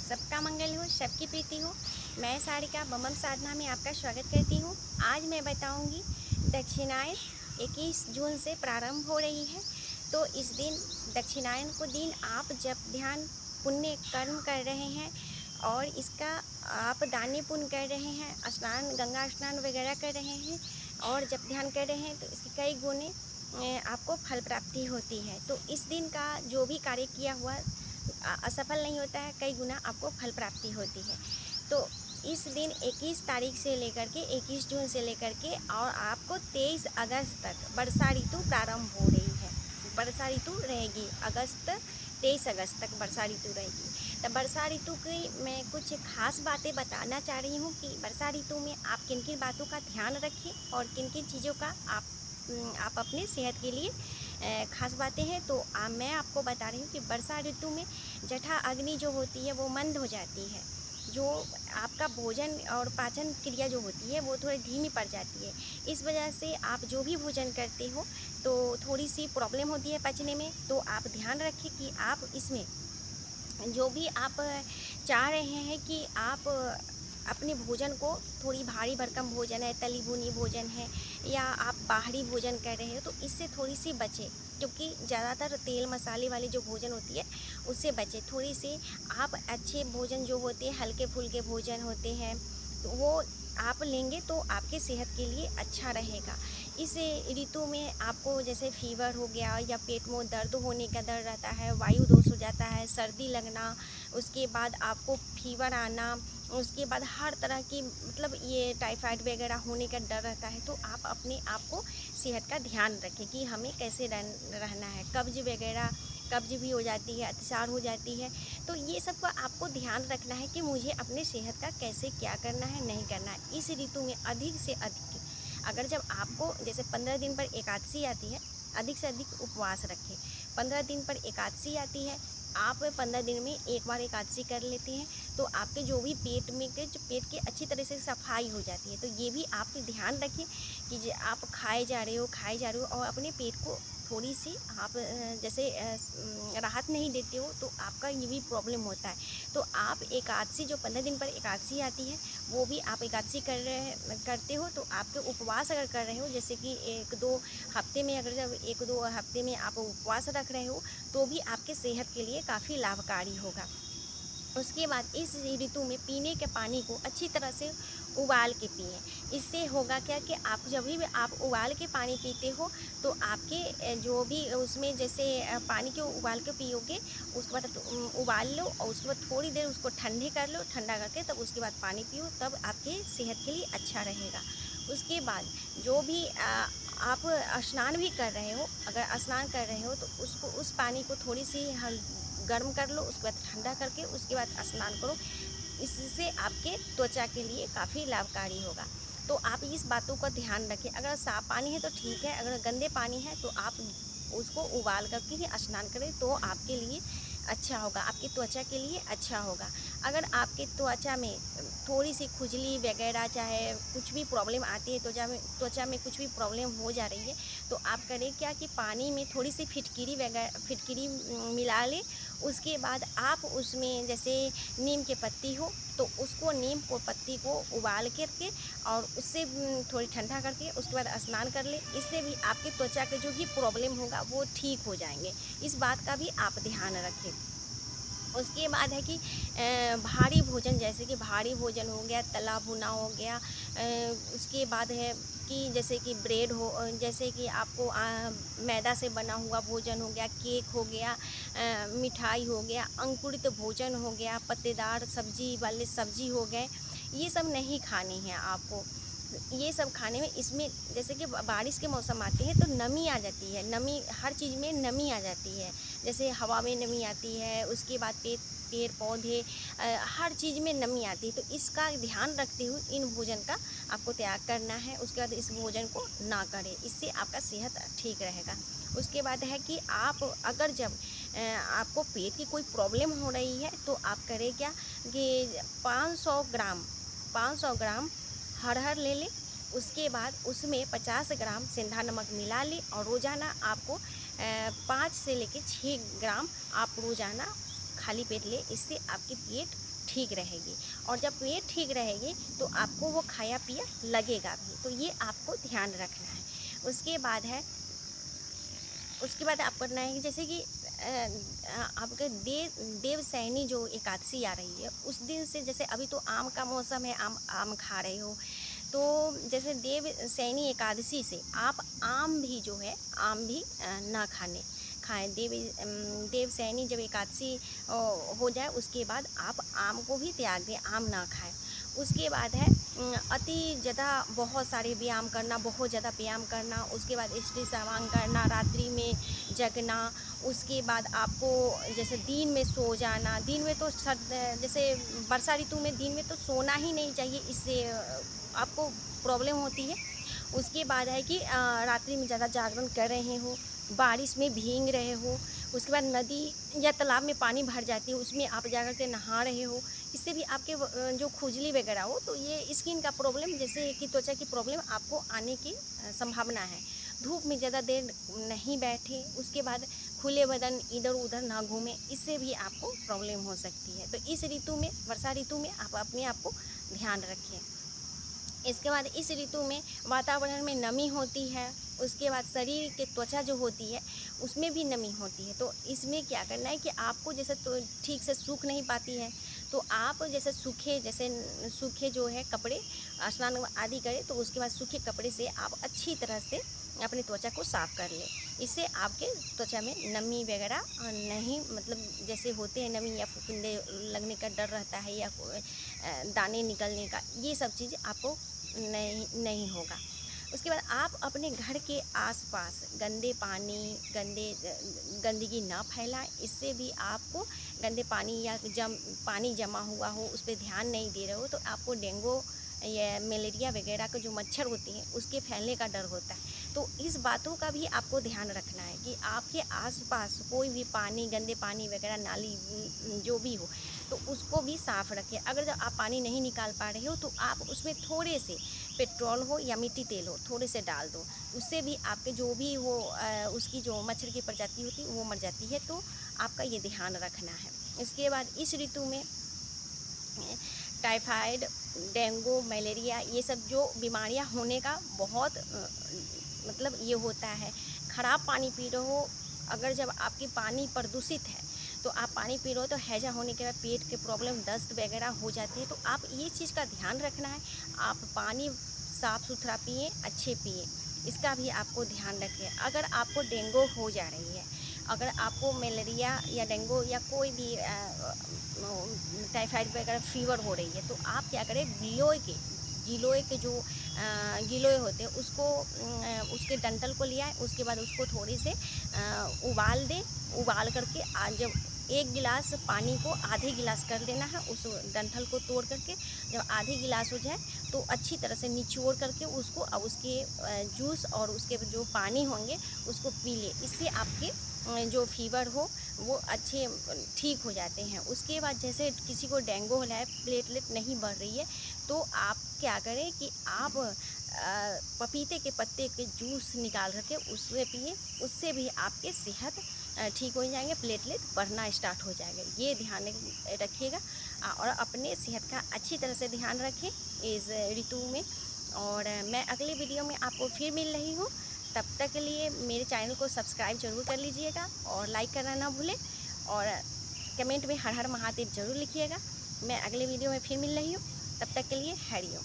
सबका मंगल हो, सबकी प्रीति हो। मैं सारिका बमम साधना में आपका स्वागत करती हूँ। आज मैं बताऊँगी दक्षिणायन 21 जून से प्रारंभ हो रही है। तो इस दिन दक्षिणायन को दिन आप जब ध्यान पुण्य कर्म कर रहे हैं और इसका आप दान्य पुण्य कर रहे हैं, स्नान गंगा स्नान वगैरह कर रहे हैं और जब ध्यान कर रहे हैं तो इसके कई गुने आपको फल प्राप्ति होती है। तो इस दिन का जो भी कार्य किया हुआ असफल नहीं होता है, कई गुना आपको फल प्राप्ति होती है। तो इस दिन 21 तारीख से लेकर के 21 जून से लेकर के और आपको 23 अगस्त तक वर्षा ऋतु प्रारंभ हो रही है। वर्षा ऋतु रहेगी 23 अगस्त तक वर्षा ऋतु रहेगी। तो वर्षा ऋतु की मैं कुछ खास बातें बताना चाह रही हूँ कि वर्षा ऋतु में आप किन किन बातों का ध्यान रखें और किन किन चीज़ों का आप अपने सेहत के लिए खास बातें हैं। तो मैं आपको बता रही हूँ कि वर्षा ऋतु में जठा अग्नि जो होती है वो मंद हो जाती है। जो आपका भोजन और पाचन क्रिया जो होती है वो थोड़ी धीमी पड़ जाती है। इस वजह से आप जो भी भोजन करते हो तो थोड़ी सी प्रॉब्लम होती है पचने में। तो आप ध्यान रखें कि आप इसमें जो भी आप चाह रहे हैं कि आप अपने भोजन को थोड़ी भारी भरकम भोजन है, तली भुनी भोजन है या आप बाहरी भोजन कर रहे हो तो इससे थोड़ी सी बचें, क्योंकि ज़्यादातर तेल मसाले वाली जो भोजन होती है उससे बचें। थोड़ी सी आप अच्छे भोजन जो होते हैं, हल्के फुल्के भोजन होते हैं, तो वो आप लेंगे तो आपके सेहत के लिए अच्छा रहेगा। इस ऋतु में आपको जैसे फीवर हो गया या पेट में दर्द होने का डर रहता है, वायु दोष हो जाता है, सर्दी लगना, उसके बाद आपको फीवर आना, उसके बाद हर तरह की मतलब ये टाइफाइड वगैरह होने का डर रहता है। तो आप अपने आप को सेहत का ध्यान रखें कि हमें कैसे रहना है। कब्ज भी हो जाती है, अतिसार हो जाती है। तो ये सब का आपको ध्यान रखना है कि मुझे अपने सेहत का कैसे क्या करना है, नहीं करना है। इस ऋतु में अधिक से अधिक अगर जब आपको जैसे 15 दिन पर एकादशी आती है, अधिक से अधिक उपवास रखें। 15 दिन पर एकादशी आती है, आप 15 दिन में एक बार एकादशी कर लेते हैं तो आपके जो भी पेट की अच्छी तरह से सफाई हो जाती है। तो ये भी आप ध्यान रखें कि आप खाए जा रहे हो और अपने पेट को थोड़ी सी आप जैसे राहत नहीं देते हो तो आपका ये भी प्रॉब्लम होता है। तो आप एकादशी जो 15 दिन पर एकादशी आती है वो भी आप एकादशी करते हो तो आपके उपवास अगर कर रहे हो, जैसे कि 1-2 हफ्ते में अगर जब 1-2 हफ्ते में आप उपवास रख रहे हो तो भी आपके सेहत के लिए काफ़ी लाभकारी होगा। उसके बाद इस ऋतु में पीने के पानी को अच्छी तरह से उबाल के पिएं। इससे होगा क्या कि आप जब भी आप उबाल के पानी पीते हो तो आपके जो भी उसमें जैसे पानी को उबाल के पियोगे, उसके बाद उबाल लो और उसके बाद थोड़ी देर उसको ठंडे कर लो, ठंडा करके तब उसके बाद पानी पियो, तब आपके सेहत के लिए अच्छा रहेगा। उसके बाद जो भी आप स्नान भी कर रहे हो, अगर स्नान कर रहे हो तो उस पानी को थोड़ी सी गर्म कर लो, उसके बाद ठंडा करके उसके बाद स्नान करो। इससे आपके त्वचा के लिए काफ़ी लाभकारी होगा। तो आप इस बातों का ध्यान रखें। अगर साफ़ पानी है तो ठीक है, अगर गंदे पानी है तो आप उसको उबाल करके ही स्नान करें तो आपके लिए अच्छा होगा, आपकी त्वचा के लिए अच्छा होगा। अगर आपके त्वचा में थोड़ी सी खुजली वगैरह चाहे कुछ भी प्रॉब्लम आती है, त्वचा में कुछ भी प्रॉब्लम हो जा रही है तो आप करें क्या कि पानी में थोड़ी सी फिटकिरी मिला लें। उसके बाद आप उसमें जैसे नीम के पत्ती हो तो उसको नीम को पत्ती को उबाल करके और उससे थोड़ी ठंडा करके उसके बाद स्नान कर ले। इससे भी आपकी त्वचा के जो भी प्रॉब्लम होगा वो ठीक हो जाएंगे। इस बात का भी आप ध्यान रखें। उसके बाद है कि भारी भोजन, जैसे कि भारी भोजन हो गया, तला भुना हो गया। उसके बाद है कि जैसे कि ब्रेड हो, जैसे कि आपको मैदा से बना हुआ भोजन हो गया, केक हो गया, मिठाई हो गया, अंकुरित भोजन हो गया, पत्तेदार सब्जी वाले सब्जी हो गए, ये सब नहीं खाने हैं आपको। ये सब खाने में इसमें जैसे कि बारिश के मौसम आते हैं तो नमी आ जाती है, नमी हर चीज़ में नमी आ जाती है। जैसे हवा में नमी आती है, उसके बाद पेड़ पौधे हर चीज़ में नमी आती है। तो इसका ध्यान रखते हुए इन भोजन का आपको त्याग करना है। उसके बाद इस भोजन को ना करें, इससे आपका सेहत ठीक रहेगा। उसके बाद है कि आप अगर जब आपको पेट की कोई प्रॉब्लम हो रही है तो आप करें क्या कि 500 ग्राम हरहर ले लें। उसके बाद उसमें 50 ग्राम सेंधा नमक मिला लें और रोज़ाना आपको 5 से लेकर 6 ग्राम आप रोज़ाना खाली पेट लें। इससे आपके पेट ठीक रहेगी, और जब पेट ठीक रहेगी तो आपको वो खाया पिया लगेगा भी। तो ये आपको ध्यान रखना है। उसके बाद है, उसके बाद आप करना है कि जैसे कि आपके देवशयनी जो एकादशी आ रही है उस दिन से, जैसे अभी तो आम का मौसम है, आम खा रहे हो, तो जैसे देवशयनी एकादशी से आप आम भी जो है आम भी ना खाएं। देवशयनी जब एकादशी हो जाए उसके बाद आप आम को भी त्याग दें, आम ना खाएं। उसके बाद है अति ज़्यादा बहुत सारे व्यायाम करना, बहुत ज़्यादा व्यायाम करना, उसके बाद स्त्री सेवांग करना, रात्रि में जगना, उसके बाद आपको जैसे दिन में सो जाना। दिन में तो जैसे वर्षा ऋतु में दिन में तो सोना ही नहीं चाहिए, इससे आपको प्रॉब्लम होती है। उसके बाद है कि रात्रि में ज़्यादा जागरण कर रहे हो, बारिश में भीग रहे हो, उसके बाद नदी या तालाब में पानी भर जाती है, उसमें आप जाकर के नहा रहे हो, इससे भी आपके जो खुजली वगैरह हो, तो ये स्किन का प्रॉब्लम, जैसे कि त्वचा की प्रॉब्लम आपको आने की संभावना है। धूप में ज़्यादा देर नहीं बैठे, उसके बाद खुले बदन इधर उधर ना घूमें, इससे भी आपको प्रॉब्लम हो सकती है। तो इस ऋतु में, वर्षा ऋतु में आप अपने आप को ध्यान रखें। इसके बाद इस ऋतु में वातावरण में नमी होती है, उसके बाद शरीर के त्वचा जो होती है उसमें भी नमी होती है। तो इसमें क्या करना है कि आपको जैसे तो ठीक से सूख नहीं पाती है, तो आप जैसे सूखे जो है कपड़े, स्नान आदि करें, तो उसके बाद सूखे कपड़े से आप अच्छी तरह से अपनी त्वचा को साफ़ कर लें। इससे आपके त्वचा में नमी वगैरह नहीं, मतलब जैसे होते हैं नमी या फुफुंदे लगने का डर रहता है, या दाने निकलने का, ये सब चीज़ आपको नहीं होगा। उसके बाद आप अपने घर के आसपास गंदगी ना फैलाएं, इससे भी आपको गंदे पानी या पानी जमा हुआ हो उस पर ध्यान नहीं दे रहे हो, तो आपको डेंगू या मलेरिया वगैरह के जो मच्छर होते हैं उसके फैलने का डर होता है। तो इस बातों का भी आपको ध्यान रखना है कि आपके आसपास कोई भी पानी, गंदे पानी वगैरह, नाली जो भी हो, तो उसको भी साफ़ रखें। अगर जब आप पानी नहीं निकाल पा रहे हो तो आप उसमें थोड़े से पेट्रोल हो या मिट्टी तेल हो, थोड़े से डाल दो, उससे भी आपके जो भी वो उसकी जो मच्छर की प्रजाति होती है वो मर जाती है। तो आपका ये ध्यान रखना है। इसके बाद इस ऋतु में टाइफाइड, डेंगू, मलेरिया, ये सब जो बीमारियां होने का बहुत मतलब ये होता है। ख़राब पानी पी रहे हो, अगर जब आपकी पानी प्रदूषित है तो आप पानी पी रहे हो, तो हैजा होने के बाद पेट के प्रॉब्लम, दस्त वगैरह हो जाती है। तो आप ये चीज़ का ध्यान रखना है, आप पानी साफ़ सुथरा पिए, अच्छे पिए, इसका भी आपको ध्यान रखें। अगर आपको डेंगू हो जा रही है, अगर आपको मलेरिया या डेंगू या कोई भी टाइफाइड वगैरह फीवर हो रही है, तो आप क्या करें, गिलोय के जो गिलोय होते हैं उसको, उसके डंठल को लिया है, उसके बाद उसको थोड़ी से उबाल दें। उबाल करके जब 1 गिलास पानी को आधे गिलास कर देना है, उस डंठल को तोड़ करके जब आधे गिलास हो जाए तो अच्छी तरह से निचोड़ करके उसको, अब उसके जूस और उसके जो पानी होंगे उसको पी ले। इससे आपके जो फीवर हो वो अच्छे ठीक हो जाते हैं। उसके बाद जैसे किसी को डेंगू हो रहा है, प्लेटलेट नहीं बढ़ रही है, तो आप क्या करें कि आप पपीते के पत्ते के जूस निकाल करके उससे पिए, उससे भी आपके सेहत ठीक हो जाएंगे, प्लेटलेट बढ़ना स्टार्ट हो जाएगा। ये ध्यान रखिएगा और अपने सेहत का अच्छी तरह से ध्यान रखें इस ऋतु में। और मैं अगले वीडियो में आपको फिर मिल रही हूँ, तब तक के लिए मेरे चैनल को सब्सक्राइब जरूर कर लीजिएगा और लाइक करना ना भूलें, और कमेंट में हर हर महादेव जरूर लिखिएगा। मैं अगले वीडियो में फिर मिल रही हूँ, तब तक के लिए हरिओम।